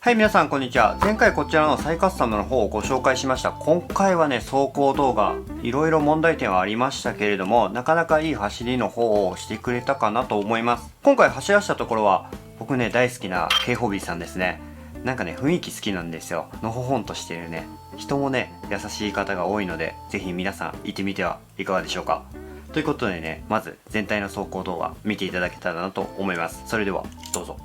はい、皆さんこんにちは。前回こちらの再カスタムの方をご紹介しました。今回はね、走行動画、いろいろ問題点はありましたけれども、なかなかいい走りの方をしてくれたかなと思います。今回走らせたところは、僕ね、大好きな K ホビーさんですね。なんかね、雰囲気好きなんですよ。のほほんとしてるね。人もね、優しい方が多いので、ぜひ皆さん行ってみてはいかがでしょうか。ということでね、まず全体の走行動画見ていただけたらなと思います。それでは、どうぞ。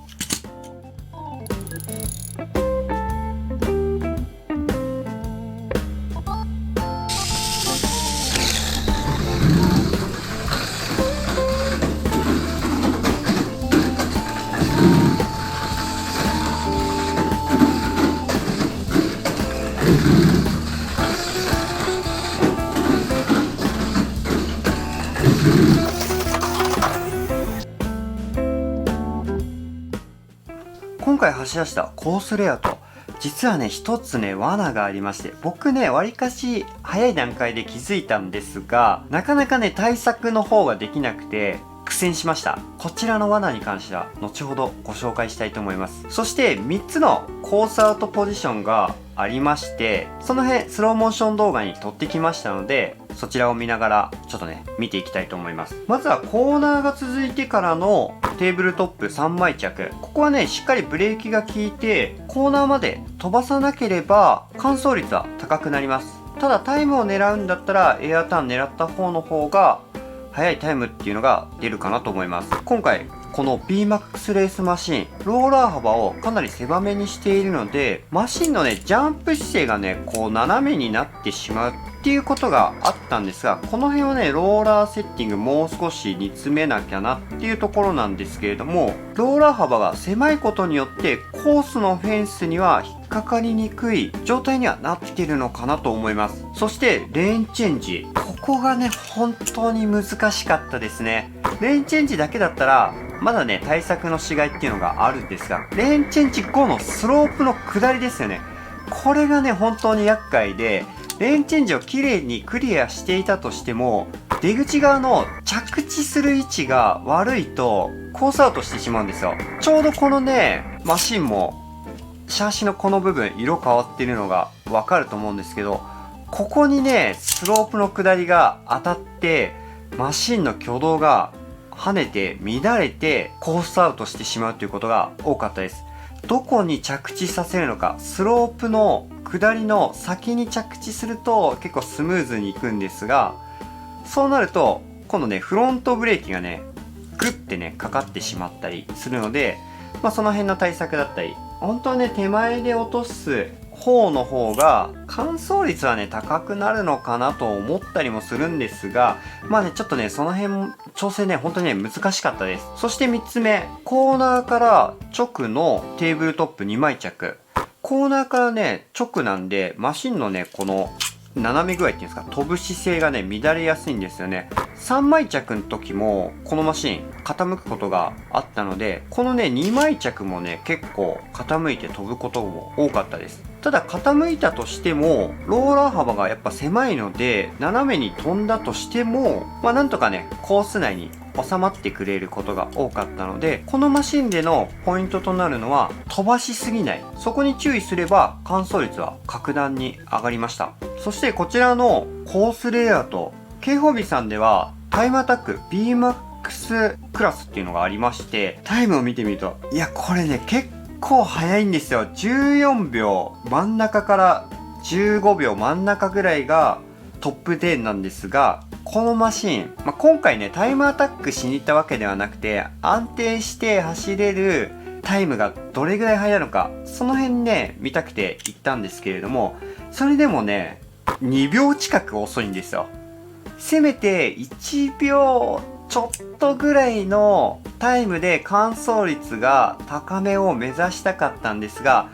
今回走らせたコースレイアウト、実はね一つね罠がありまして、僕ねわりかし早い段階で気づいたんですが、なかなかね対策の方ができなくて苦戦しました。こちらの罠に関しては後ほどご紹介したいと思います。そして3つのコースアウトポジションがありまして、その辺スローモーション動画に撮ってきましたので、そちらを見ながらちょっとね見ていきたいと思います。まずはコーナーが続いてからのテーブルトップ3枚着、ここはねしっかりブレーキが効いてコーナーまで飛ばさなければ完走率は高くなります。ただタイムを狙うんだったらエアターン狙った方の方が速いタイムっていうのが出るかなと思います。今回この BMAX レースマシン、ローラー幅をかなり狭めにしているので、マシンのねジャンプ姿勢がねこう斜めになってしまうっていうことがあったんですが、この辺はねローラーセッティングもう少し煮詰めなきゃなっていうところなんですけれども、ローラー幅が狭いことによってコースのフェンスには引っかかりにくい状態にはなっているのかなと思います。そしてレーンチェンジ、ここがね本当に難しかったですね。レーンチェンジだけだったらまだね対策のしがいっていうのがあるんですが、レーンチェンジ後のスロープの下りですよね。これがね本当に厄介で、レーンチェンジをきれいにクリアしていたとしても、出口側の着地する位置が悪いとコースアウトしてしまうんですよ。ちょうどこのねマシンもシャーシのこの部分色変わってるのがわかると思うんですけど、ここにねスロープの下りが当たってマシンの挙動が跳ねて乱れてコースアウトしてしまうということが多かったです。どこに着地させるのか、スロープの下りの先に着地すると結構スムーズにいくんですが、そうなると今度ねフロントブレーキがねグッてねかかってしまったりするので、その辺の対策だったり、本当はね手前で落とす方の方が完走率はね高くなるのかなと思ったりもするんですが、ちょっとねその辺調整ね本当にね難しかったです。そして3つ目、コーナーから直のテーブルトップ2枚着、コーナーからね直なんでマシンのねこの斜め具合っていうんですか、飛ぶ姿勢がね乱れやすいんですよね。3枚着の時もこのマシン傾くことがあったので、このね2枚着もね結構傾いて飛ぶことも多かったです。ただ傾いたとしてもローラー幅がやっぱ狭いので、斜めに飛んだとしてもなんとかねコース内に収まってくれることが多かったので、このマシンでのポイントとなるのは飛ばしすぎない、そこに注意すれば完走率は格段に上がりました。そしてこちらのコースレイアウト、 K ホビーさんではタイムアタック BMAX クラスっていうのがありまして、タイムを見てみると、いやこれね結構早いんですよ。14秒真ん中から15秒真ん中ぐらいがトップ10なんですが、このマシン、今回ねタイムアタックしに行ったわけではなくて、安定して走れるタイムがどれぐらい速いのか、その辺ね見たくて行ったんですけれども、それでもね2秒近く遅いんですよ。せめて1秒ちょっとぐらいのタイムで完走率が高めを目指したかったんですが、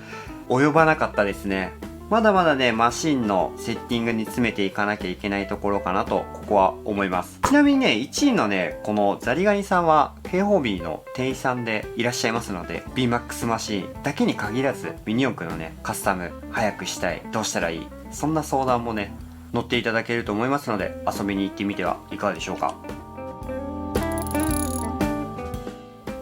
及ばなかったですね。まだまだねマシンのセッティングに詰めていかなきゃいけないところかなとここは思います。ちなみにね1位のねこのザリガニさんは K ホビーの店員さんでいらっしゃいますので、 BMAX マシンだけに限らずミニ四駆のねカスタム早くしたい、どうしたらいい、そんな相談もね乗っていただけると思いますので、遊びに行ってみてはいかがでしょうか。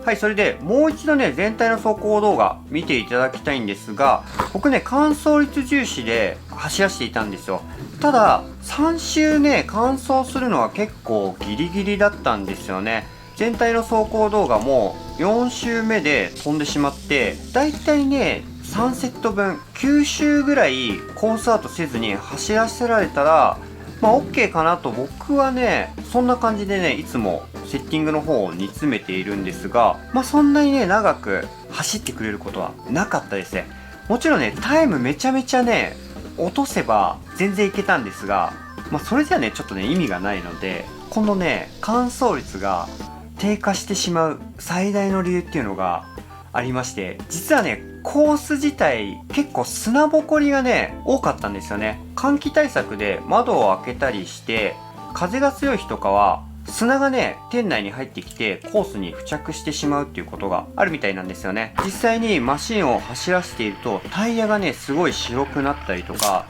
ははい、それでもう一度ね、全体の走行動画見ていただきたいんですが、僕ね、乾燥率重視で走らせていたんですよ。ただ、3周ね、乾燥するのは結構ギリギリだったんですよね。全体の走行動画も4周目で飛んでしまって、だいたいね、3セット分、9周ぐらいコースアウトせずに走らせられたら、まあ OK かなと僕はね、そんな感じでね、いつもセッティングの方を煮詰めているんですが、まあそんなにね、長く走ってくれることはなかったですね。もちろんね、タイムめちゃめちゃね、落とせば全然いけたんですが、まあそれじゃね、ちょっとね、意味がないので、このね、乾燥率が低下してしまう最大の理由っていうのがありまして、実はね、コース自体結構砂ぼこりがね多かったんですよね。換気対策で窓を開けたりして、風が強い日とかは砂がね店内に入ってきてコースに付着してしまうっていうことがあるみたいなんですよね。実際にマシンを走らせているとタイヤがねすごい白くなったりとか、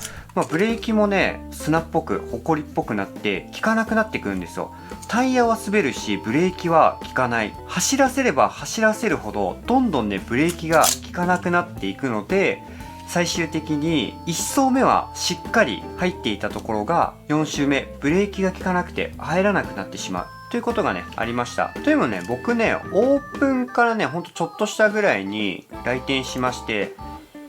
ブレーキもね砂っぽくホコリっぽくなって効かなくなってくるんですよ。タイヤは滑るしブレーキは効かない。走らせれば走らせるほどどんどんねブレーキが効かなくなっていくので、最終的に1走目はしっかり入っていたところが4周目ブレーキが効かなくて入らなくなってしまうということがねありました。というのもね、僕ねオープンからねほんとちょっとしたぐらいに来店しまして、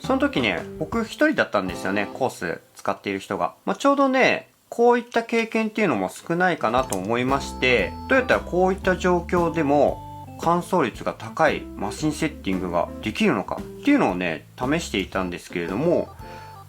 その時ね僕一人だったんですよね、コース使っている人が。ちょうどねこういった経験っていうのも少ないかなと思いまして、どうやったらこういった状況でも乾燥率が高いマシンセッティングができるのかっていうのをね試していたんですけれども、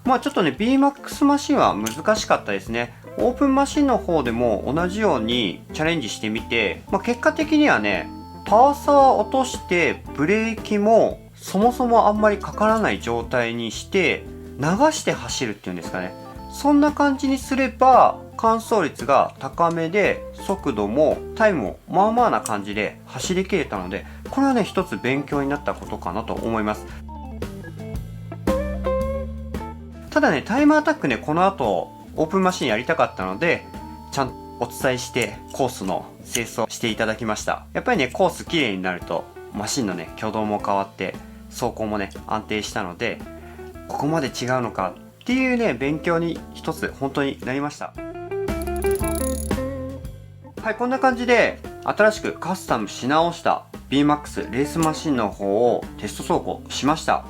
ちょっとね BMAX マシンは難しかったですね。オープンマシンの方でも同じようにチャレンジしてみて、結果的にはねパワー差は落としてブレーキもそもそもあんまりかからない状態にして流して走るっていうんですかね、そんな感じにすれば乾燥率が高めで速度もタイムもまあまあな感じで走り切れたので、これはね一つ勉強になったことかなと思います。ただねタイムアタックねこの後オープンマシンやりたかったのでちゃんとお伝えしてコースの清掃していただきました。やっぱりねコース綺麗になるとマシンのね挙動も変わって走行もね安定したので、ここまで違うのかっていうね勉強に一つ本当になりました。はい、こんな感じで新しくカスタムし直した BMAX レースマシンの方をテスト走行しました。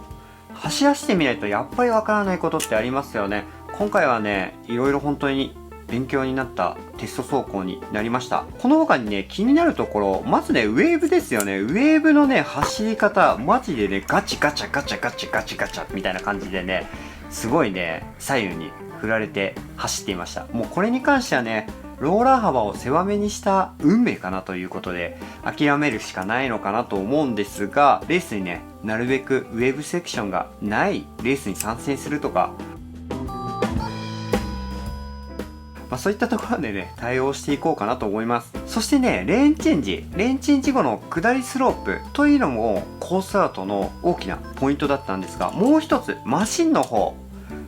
走らせてみないとやっぱりわからないことってありますよね。今回はねいろいろ本当に勉強になったテスト走行になりました。この他にね気になるところ、まずねウェーブですよね。ウェーブのね走り方マジでねガチガチャガチャガチャガチャガチャみたいな感じでねすごいね左右に振られて走っていました。もうこれに関してはねローラー幅を狭めにした運命かなということで諦めるしかないのかなと思うんですが、レースにねなるべくウェーブセクションがないレースに参戦するとか、そういったところでね対応していこうかなと思います。そしてねレーンチェンジ後の下りスロープというのもコースアウトの大きなポイントだったんですが、もう一つマシンの方、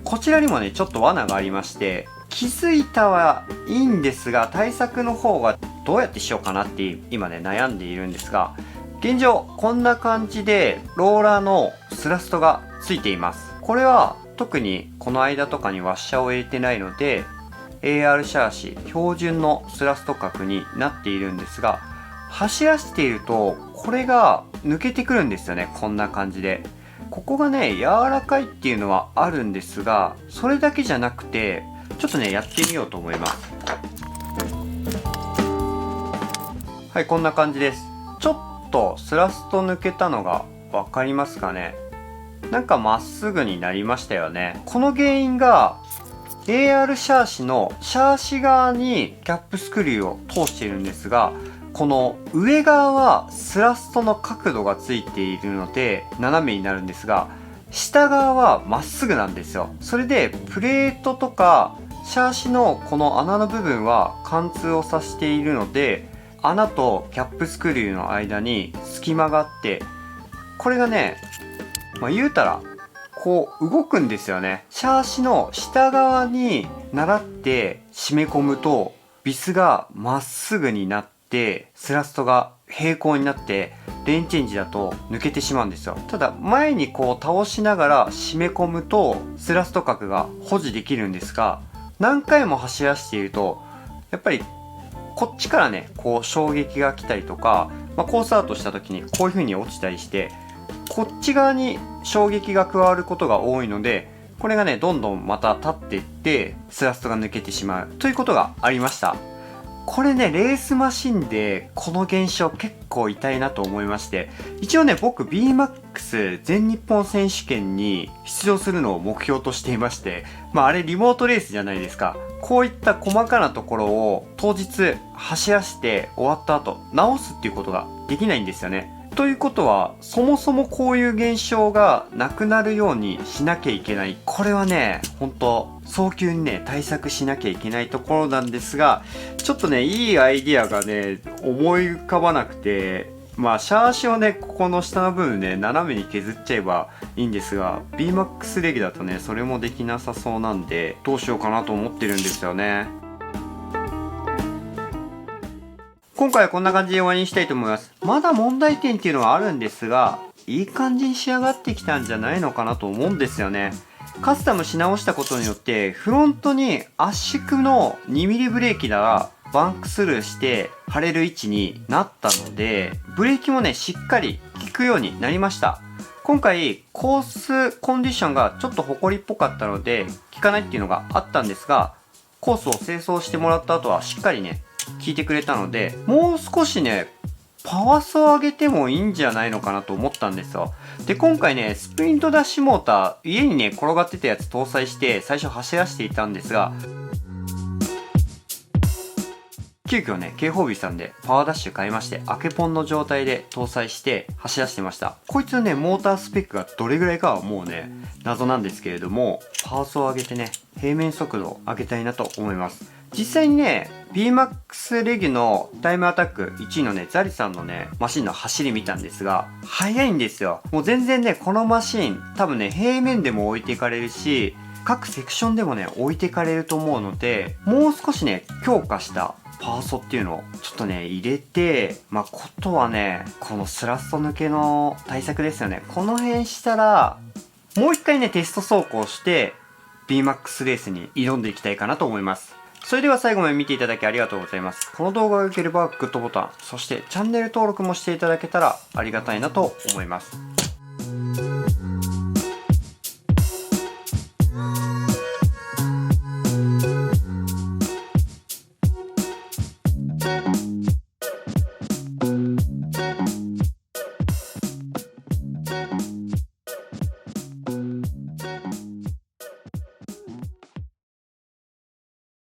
こちらにもねちょっと罠がありまして、気づいたはいいんですが対策の方はどうやってしようかなって今ね悩んでいるんですが、現状こんな感じでローラーのスラストがついています。これは特にこの間とかにワッシャーを入れてないので AR シャーシ標準のスラスト角になっているんですが、走らせているとこれが抜けてくるんですよね。こんな感じでここがね柔らかいっていうのはあるんですが、それだけじゃなくてちょっとねやってみようと思います。はい、こんな感じです。ちょっとスラスト抜けたのが分かりますかね。なんかまっすぐになりましたよね。この原因が AR シャーシのシャーシ側にキャップスクリューを通しているんですが、この上側はスラストの角度がついているので斜めになるんですが、下側はまっすぐなんですよ。それでプレートとかシャーシのこの穴の部分は貫通をさせているので、穴とキャップスクリューの間に隙間があって、これがね言うたらこう動くんですよね。シャーシの下側に習って締め込むとビスがまっすぐになってスラストが平行になってレーンチェンジだと抜けてしまうんですよ。ただ前にこう倒しながら締め込むとスラスト角が保持できるんですが、何回も走らせているとやっぱりこっちからねこう衝撃が来たりとか、コースアウトした時にこういう風に落ちたりしてこっち側に衝撃が加わることが多いので、これがねどんどんまた立っていってスラストが抜けてしまうということがありました。これねレースマシンでこの現象結構痛いなと思いまして、一応ね僕 BMAX 全日本選手権に出場するのを目標としていまして、あれリモートレースじゃないですか。こういった細かなところを当日走らせて終わった後直すっていうことができないんですよね。ということはそもそもこういう現象がなくなるようにしなきゃいけない。これはね本当早急にね対策しなきゃいけないところなんですが、ちょっとねいいアイディアがね思い浮かばなくて、シャーシをねここの下の部分ね斜めに削っちゃえばいいんですが、 BMAX レギだとねそれもできなさそうなんでどうしようかなと思ってるんですよね。今回はこんな感じで終わりにしたいと思います。まだ問題点っていうのはあるんですが、いい感じに仕上がってきたんじゃないのかなと思うんですよね。カスタムし直したことによってフロントに圧縮の 2mm ブレーキならバンクスルーして貼れる位置になったので、ブレーキもねしっかり効くようになりました。今回コースコンディションがちょっとホコリっぽかったので効かないっていうのがあったんですが、コースを清掃してもらった後はしっかりね効いてくれたので、もう少しねパワースを上げてもいいんじゃないのかなと思ったんですよ。で今回ねスプリントダッシュモーター家にね転がってたやつ搭載して最初走らせていたんですが、急遽ね K-Hobby さんでパワーダッシュ買いましてアケポンの状態で搭載して走らせてました。こいつのねモータースペックがどれぐらいかはもうね謎なんですけれども、パワースを上げてね平面速度を上げたいなと思います。実際にね BMAX レギュのタイムアタック1位のねザリさんのねマシンの走り見たんですが速いんですよ。もう全然ねこのマシン多分ね平面でも置いていかれるし各セクションでもね置いていかれると思うので、もう少しね強化したパーソっていうのをちょっとね入れて、ことはねこのスラスト抜けの対策ですよね。この辺したらもう一回ねテスト走行して BMAX レースに挑んでいきたいかなと思います。それでは最後まで見ていただきありがとうございます。この動画が良ければグッドボタン、そしてチャンネル登録もしていただけたらありがたいなと思います。